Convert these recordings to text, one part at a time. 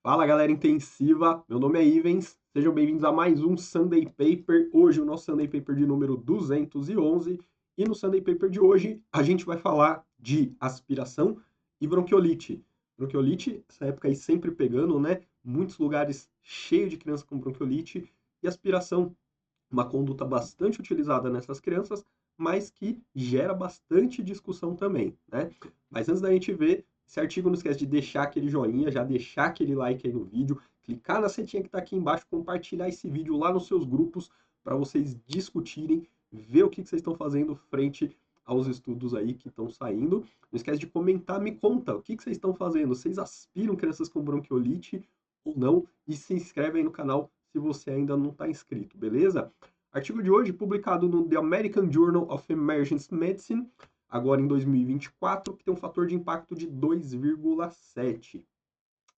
Fala, galera intensiva, meu nome é Ivens, sejam bem-vindos a mais um Sunday Paper. Hoje o nosso Sunday Paper de número 211 e no Sunday Paper de hoje a gente vai falar de aspiração e bronquiolite. Bronquiolite, essa época aí sempre pegando, né? Muitos lugares cheios de crianças com bronquiolite e aspiração, uma conduta bastante utilizada nessas crianças, mas que gera bastante discussão também, né? Mas antes da gente ver esse artigo, não esquece de deixar aquele joinha, já deixar aquele like aí no vídeo, clicar na setinha que está aqui embaixo, compartilhar esse vídeo lá nos seus grupos para vocês discutirem, ver o que vocês estão fazendo frente aos estudos aí que estão saindo. Não esquece de comentar, me conta o que vocês estão fazendo. Vocês aspiram crianças com bronquiolite ou não? E se inscreve aí no canal se você ainda não está inscrito, beleza? Artigo de hoje publicado no The American Journal of Emergency Medicine, agora em 2024, que tem um fator de impacto de 2,7.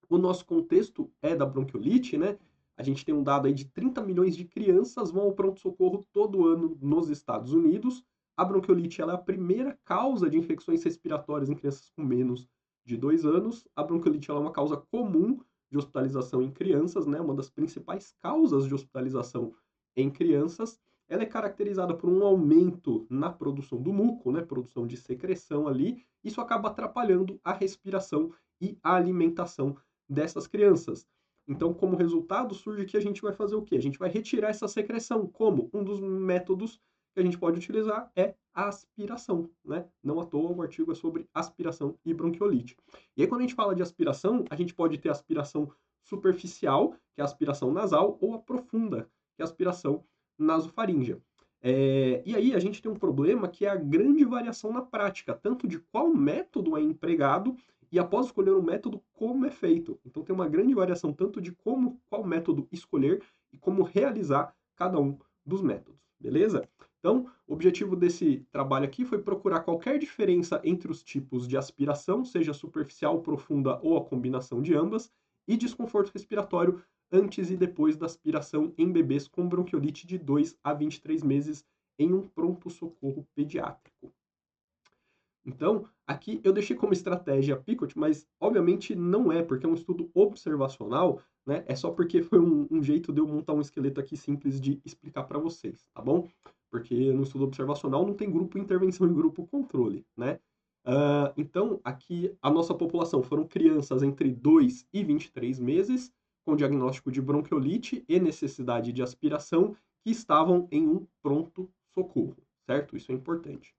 O nosso contexto é da bronquiolite, né? A gente tem um dado aí de 30 milhões de crianças vão ao pronto-socorro todo ano nos Estados Unidos. A bronquiolite ela é a primeira causa de infecções respiratórias em crianças com menos de 2 anos. A bronquiolite ela é uma causa comum de hospitalização em crianças, né? Uma das principais causas de hospitalização em crianças. Ela é caracterizada por um aumento na produção do muco, né? Produção de secreção ali. Isso acaba atrapalhando a respiração e a alimentação dessas crianças. Então, como resultado, surge que a gente vai fazer o quê? A gente vai retirar essa secreção. Como? Um dos métodos que a gente pode utilizar é a aspiração, né? Não à toa o artigo é sobre aspiração e bronquiolite. E aí, quando a gente fala de aspiração, a gente pode ter aspiração superficial, que é a aspiração nasal, ou a profunda, que é a aspiração nasofaríngea. E aí a gente tem um problema que é a grande variação na prática, tanto de qual método é empregado e após escolher o método, como é feito. Então tem uma grande variação tanto de qual método escolher e como realizar cada um dos métodos, beleza? Então, o objetivo desse trabalho aqui foi procurar qualquer diferença entre os tipos de aspiração, seja superficial, profunda ou a combinação de ambas, e desconforto respiratório antes e depois da aspiração em bebês com bronquiolite de 2 a 23 meses em um pronto-socorro pediátrico. Então, aqui eu deixei como estratégia Picot, mas obviamente não é, porque é um estudo observacional, né? É só porque foi um jeito de eu montar um esqueleto aqui simples de explicar para vocês, tá bom? Porque no estudo observacional não tem grupo intervenção e grupo controle, né? Então, aqui a nossa população foram crianças entre 2 e 23 meses, com diagnóstico de bronquiolite e necessidade de aspiração, que estavam em um pronto-socorro, certo? Isso é importante.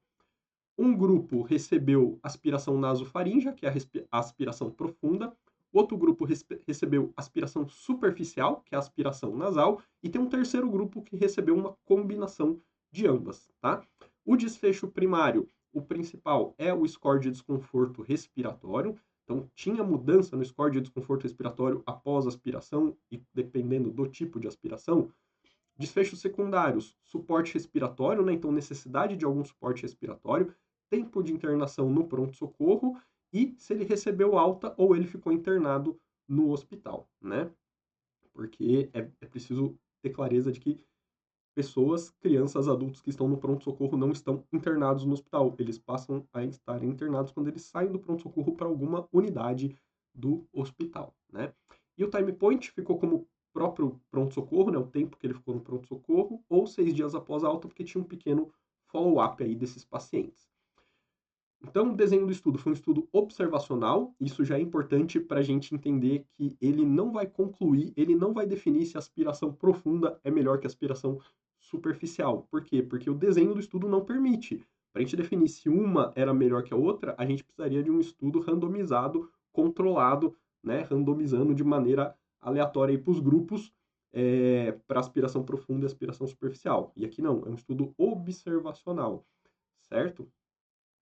Um grupo recebeu aspiração nasofaríngea, que é a aspiração profunda. Outro grupo recebeu aspiração superficial, que é a aspiração nasal. E tem um terceiro grupo que recebeu uma combinação de ambas, tá? O desfecho primário, o principal, é o score de desconforto respiratório. Então, tinha mudança no score de desconforto respiratório após aspiração, e dependendo do tipo de aspiração. Desfechos secundários, suporte respiratório, né? Então, necessidade de algum suporte respiratório, tempo de internação no pronto-socorro e se ele recebeu alta ou ele ficou internado no hospital, né? Porque é preciso ter clareza de que pessoas, crianças, adultos que estão no pronto-socorro não estão internados no hospital. Eles passam a estar internados quando eles saem do pronto-socorro para alguma unidade do hospital, né? E o time point ficou como próprio pronto-socorro, né? O tempo que ele ficou no pronto-socorro, ou 6 dias após a alta, porque tinha um pequeno follow-up aí desses pacientes. Então, o desenho do estudo foi um estudo observacional, isso já é importante para a gente entender que ele não vai concluir, ele não vai definir se a aspiração profunda é melhor que a aspiração superficial. Por quê? Porque o desenho do estudo não permite. Para a gente definir se uma era melhor que a outra, a gente precisaria de um estudo randomizado, controlado, né, randomizando de maneira aleatória para os grupos, para aspiração profunda e aspiração superficial. E aqui não, é um estudo observacional, certo?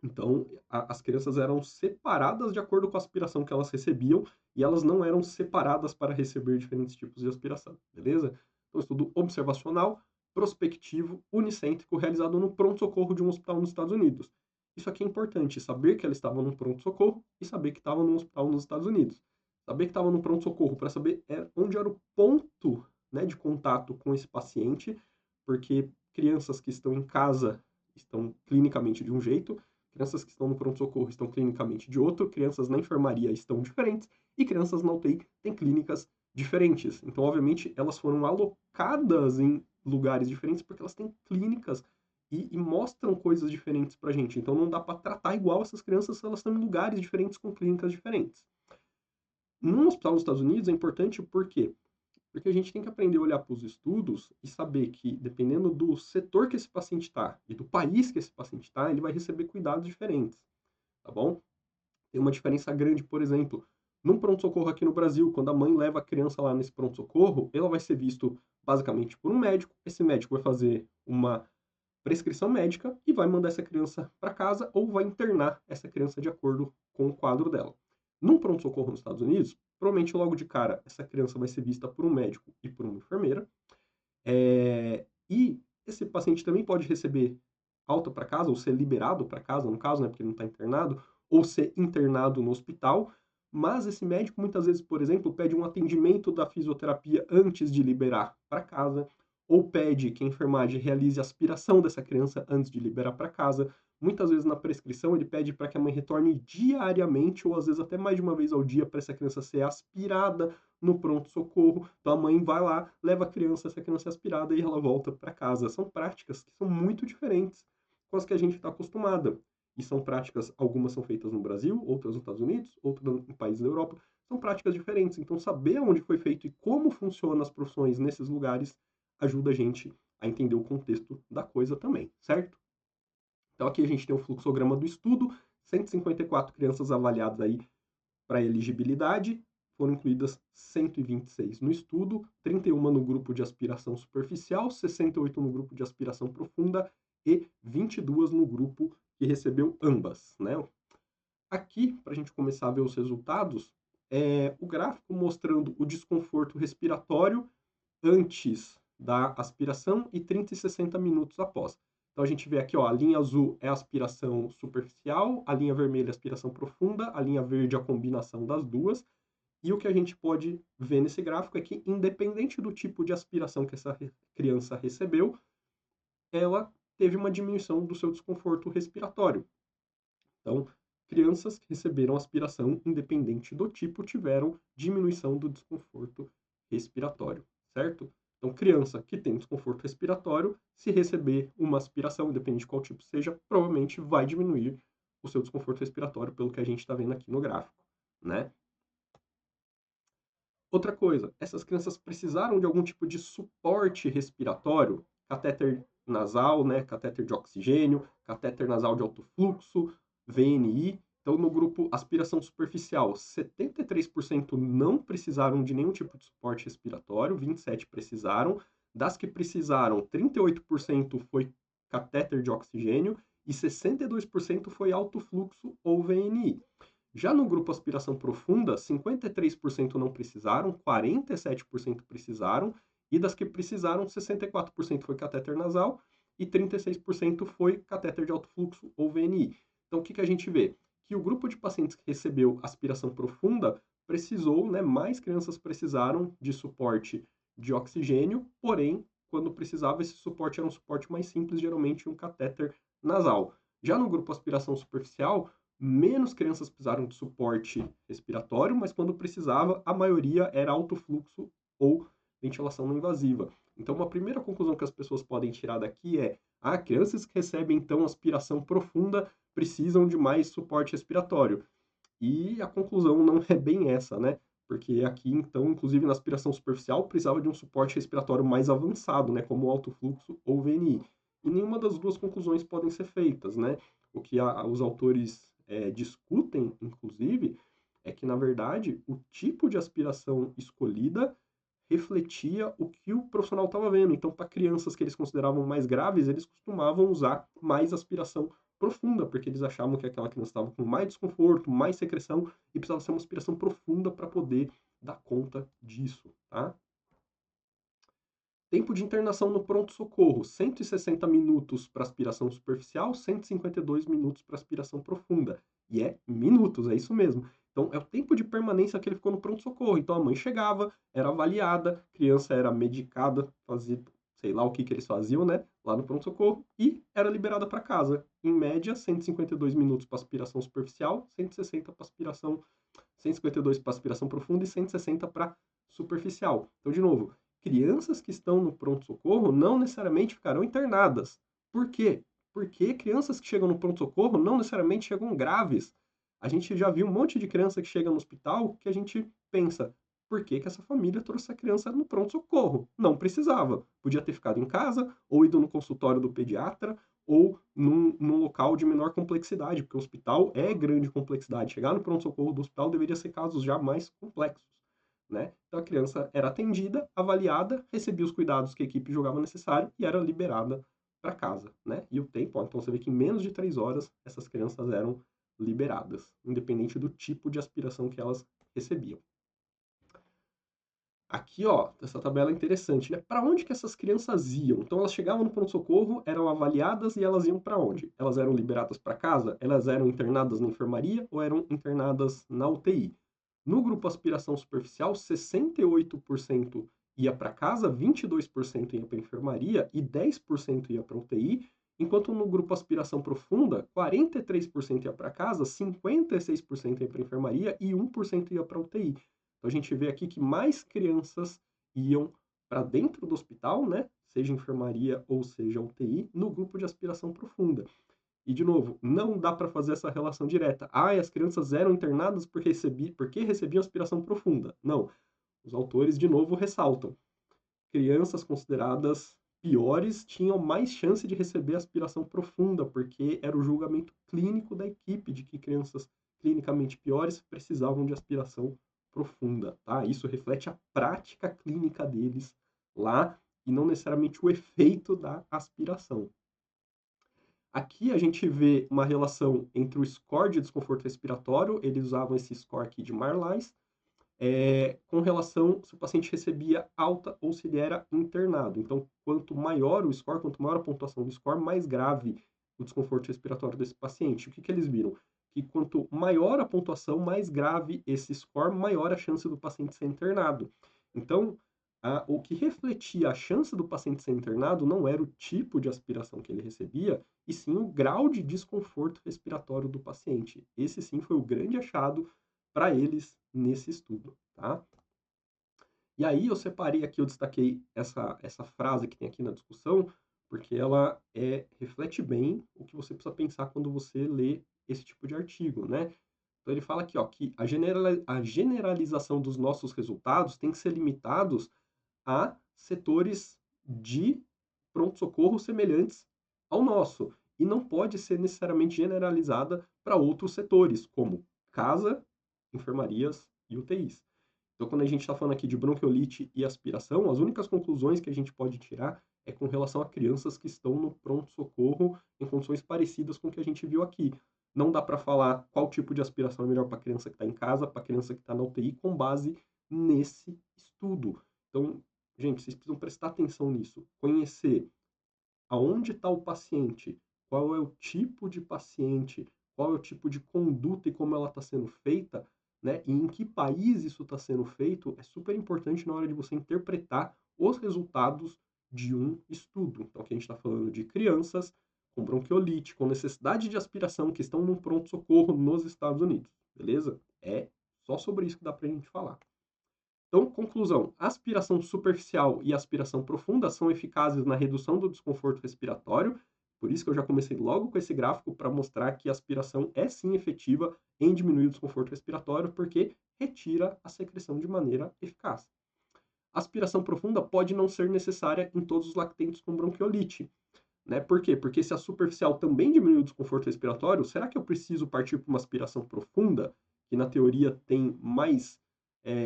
Então, as crianças eram separadas de acordo com a aspiração que elas recebiam e elas não eram separadas para receber diferentes tipos de aspiração, beleza? Então, estudo observacional, prospectivo, unicêntrico, realizado no pronto-socorro de um hospital nos Estados Unidos. Isso aqui é importante, saber que ela estava no pronto-socorro e saber que estava num hospital nos Estados Unidos. Saber que estava no pronto-socorro para saber onde era o ponto, né, de contato com esse paciente, porque crianças que estão em casa estão clinicamente de um jeito, crianças que estão no pronto-socorro estão clinicamente de outro, crianças na enfermaria estão diferentes, E crianças na UTI têm clínicas diferentes. Então, obviamente, elas foram alocadas em lugares diferentes porque elas têm clínicas e mostram coisas diferentes pra gente. Então, não dá para tratar igual essas crianças se elas estão em lugares diferentes com clínicas diferentes. Num hospital nos Estados Unidos é importante por quê? Porque a gente tem que aprender a olhar para os estudos e saber que, dependendo do setor que esse paciente está e do país que esse paciente está, ele vai receber cuidados diferentes, tá bom? Tem uma diferença grande, por exemplo, num pronto-socorro aqui no Brasil, quando a mãe leva a criança lá nesse pronto-socorro, ela vai ser visto basicamente por um médico. Esse médico vai fazer uma prescrição médica e vai mandar essa criança para casa ou vai internar essa criança de acordo com o quadro dela. Num pronto-socorro nos Estados Unidos, provavelmente logo de cara essa criança vai ser vista por um médico e por uma enfermeira. E esse paciente também pode receber alta para casa ou ser liberado para casa, no caso, né, porque ele não está internado, ou ser internado no hospital. Mas esse médico muitas vezes, por exemplo, pede um atendimento da fisioterapia antes de liberar para casa, ou pede que a enfermagem realize a aspiração dessa criança antes de liberar para casa. Muitas vezes na prescrição ele pede para que a mãe retorne diariamente, ou às vezes até mais de uma vez ao dia, para essa criança ser aspirada no pronto-socorro. Então a mãe vai lá, leva a criança, essa criança é aspirada e ela volta para casa. São práticas que são muito diferentes com as que a gente está acostumada. E são práticas, algumas são feitas no Brasil, outras nos Estados Unidos, outras em países da Europa. São práticas diferentes. Então saber onde foi feito e como funcionam as profissões nesses lugares ajuda a gente a entender o contexto da coisa também, certo? Então aqui a gente tem o fluxograma do estudo, 154 crianças avaliadas aí para elegibilidade, foram incluídas 126 no estudo, 31 no grupo de aspiração superficial, 68 no grupo de aspiração profunda e 22 no grupo que recebeu ambas, né? Aqui, para a gente começar a ver os resultados, o gráfico mostrando o desconforto respiratório antes da aspiração e 30 e 60 minutos após. Então a gente vê aqui, ó, a linha azul é a aspiração superficial, a linha vermelha é a aspiração profunda, a linha verde é a combinação das duas. E o que a gente pode ver nesse gráfico é que, independente do tipo de aspiração que essa criança recebeu, ela teve uma diminuição do seu desconforto respiratório. Então, crianças que receberam aspiração, independente do tipo, tiveram diminuição do desconforto respiratório, certo? Então, criança que tem desconforto respiratório, se receber uma aspiração, independente de qual tipo seja, provavelmente vai diminuir o seu desconforto respiratório, pelo que a gente está vendo aqui no gráfico, né? Outra coisa, essas crianças precisaram de algum tipo de suporte respiratório, catéter nasal, né, catéter de oxigênio, catéter nasal de alto fluxo, VNI. Então, no grupo aspiração superficial, 73% não precisaram de nenhum tipo de suporte respiratório, 27% precisaram. Das que precisaram, 38% foi catéter de oxigênio e 62% foi alto fluxo ou VNI. Já no grupo aspiração profunda, 53% não precisaram, 47% precisaram, e das que precisaram, 64% foi catéter nasal e 36% foi catéter de alto fluxo ou VNI. Então, o que a gente vê? Que o grupo de pacientes que recebeu aspiração profunda precisou, né, mais crianças precisaram de suporte de oxigênio, porém, quando precisava, esse suporte era um suporte mais simples, geralmente um catéter nasal. Já no grupo aspiração superficial, menos crianças precisaram de suporte respiratório, mas quando precisava, a maioria era alto fluxo ou ventilação não invasiva. Então, uma primeira conclusão que as pessoas podem tirar daqui é: crianças que recebem, então, aspiração profunda precisam de mais suporte respiratório. E a conclusão não é bem essa, né? Porque aqui, então, inclusive na aspiração superficial, precisava de um suporte respiratório mais avançado, né? Como o alto fluxo ou VNI. E nenhuma das duas conclusões podem ser feitas, né? O que os autores discutem, inclusive, é que, na verdade, o tipo de aspiração escolhida refletia o que o profissional estava vendo. Então, para crianças que eles consideravam mais graves, eles costumavam usar mais aspiração profunda, porque eles achavam que aquela criança estava com mais desconforto, mais secreção, e precisava ser uma aspiração profunda para poder dar conta disso, tá? Tempo de internação no pronto-socorro, 160 minutos para aspiração superficial, 152 minutos para aspiração profunda. E é minutos, é isso mesmo. Então, é o tempo de permanência que ele ficou no pronto-socorro. Então, a mãe chegava, era avaliada, a criança era medicada, fazia, sei lá o que eles faziam, né? Lá no pronto-socorro, e era liberada para casa. Em média, 152 minutos para aspiração superficial, 160 para aspiração 152 para aspiração profunda e 160 para superficial. Então, de novo, crianças que estão no pronto-socorro não necessariamente ficarão internadas. Por quê? Porque crianças que chegam no pronto-socorro não necessariamente chegam graves. A gente já viu um monte de criança que chega no hospital que a gente pensa, por que que essa família trouxe a criança no pronto-socorro? Não precisava. Podia ter ficado em casa, ou ido no consultório do pediatra, ou num local de menor complexidade, porque o hospital é grande complexidade. Chegar no pronto-socorro do hospital deveria ser casos já mais complexos, né? Então a criança era atendida, avaliada, recebia os cuidados que a equipe julgava necessário e era liberada para casa, né? E o tempo, ó, então você vê que em menos de 3 horas essas crianças eram liberadas, independente do tipo de aspiração que elas recebiam. Aqui, ó, essa tabela é interessante, né? Para onde que essas crianças iam? Então elas chegavam no pronto-socorro, eram avaliadas e elas iam para onde? Elas eram liberadas para casa? Elas eram internadas na enfermaria ou eram internadas na UTI? No grupo aspiração superficial, 68% ia para casa, 22% ia para enfermaria e 10% ia para UTI, enquanto no grupo aspiração profunda, 43% ia para casa, 56% ia para enfermaria e 1% ia para UTI. Então a gente vê aqui que mais crianças iam para dentro do hospital, né? Seja enfermaria ou seja UTI, no grupo de aspiração profunda. E, de novo, não dá para fazer essa relação direta. Ah, as crianças eram internadas porque recebiam aspiração profunda. Não. Os autores, de novo, ressaltam. Crianças consideradas piores tinham mais chance de receber aspiração profunda, porque era o julgamento clínico da equipe de que crianças clinicamente piores precisavam de aspiração profunda, tá? Isso reflete a prática clínica deles lá e não necessariamente o efeito da aspiração. Aqui a gente vê uma relação entre o score de desconforto respiratório, eles usavam esse score aqui de Marlais, com relação se o paciente recebia alta ou se ele era internado. Então, quanto maior o score, quanto maior a pontuação do score, mais grave o desconforto respiratório desse paciente. O que, que eles viram? Que quanto maior a pontuação, mais grave esse score, maior a chance do paciente ser internado. Então, o que refletia a chance do paciente ser internado não era o tipo de aspiração que ele recebia, e sim o grau de desconforto respiratório do paciente. Esse sim foi o grande achado para eles nesse estudo, tá? E aí eu separei aqui, eu destaquei essa frase que tem aqui na discussão, porque ela reflete bem o que você precisa pensar quando você lê esse tipo de artigo, né? Então ele fala aqui, ó, que a generalização dos nossos resultados tem que ser limitados a setores de pronto-socorro semelhantes ao nosso, e não pode ser necessariamente generalizada para outros setores, como casa, enfermarias e UTIs. Então, quando a gente está falando aqui de bronquiolite e aspiração, as únicas conclusões que a gente pode tirar é com relação a crianças que estão no pronto-socorro em condições parecidas com o que a gente viu aqui. Não dá para falar qual tipo de aspiração é melhor para a criança que está em casa, para a criança que está na UTI, com base nesse estudo. Então, gente, vocês precisam prestar atenção nisso. Conhecer aonde está o paciente, qual é o tipo de paciente, qual é o tipo de conduta e como ela está sendo feita, né? E em que país isso está sendo feito, é super importante na hora de você interpretar os resultados de um estudo. Então, aqui a gente está falando de crianças com bronquiolite, com necessidade de aspiração, que estão num pronto-socorro nos Estados Unidos, beleza? É só sobre isso que dá para a gente falar. Então, conclusão: aspiração superficial e aspiração profunda são eficazes na redução do desconforto respiratório. Por isso que eu já comecei logo com esse gráfico para mostrar que a aspiração é sim efetiva em diminuir o desconforto respiratório, porque retira a secreção de maneira eficaz. A aspiração profunda pode não ser necessária em todos os lactentes com bronquiolite. Né? Por quê? Porque se a superficial também diminui o desconforto respiratório, será que eu preciso partir para uma aspiração profunda, que na teoria tem mais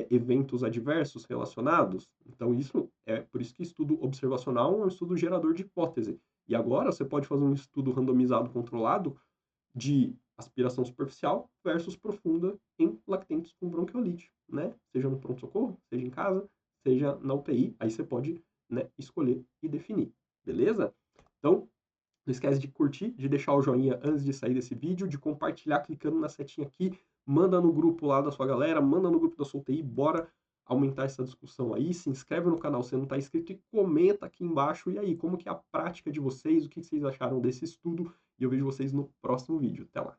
eventos adversos relacionados? Então, isso é por isso que estudo observacional é um estudo gerador de hipótese. E agora você pode fazer um estudo randomizado controlado de aspiração superficial versus profunda em lactentes com bronquiolite, né? Seja no pronto-socorro, seja em casa, seja na UTI. Aí você pode, né, escolher e definir, beleza? Então, não esquece de curtir, de deixar o joinha antes de sair desse vídeo, de compartilhar clicando na setinha aqui, manda no grupo lá da sua galera, manda no grupo da sua UTI, bora aumentar essa discussão aí, se inscreve no canal se não está inscrito e comenta aqui embaixo, e aí, como que é a prática de vocês, o que vocês acharam desse estudo, e eu vejo vocês no próximo vídeo. Até lá!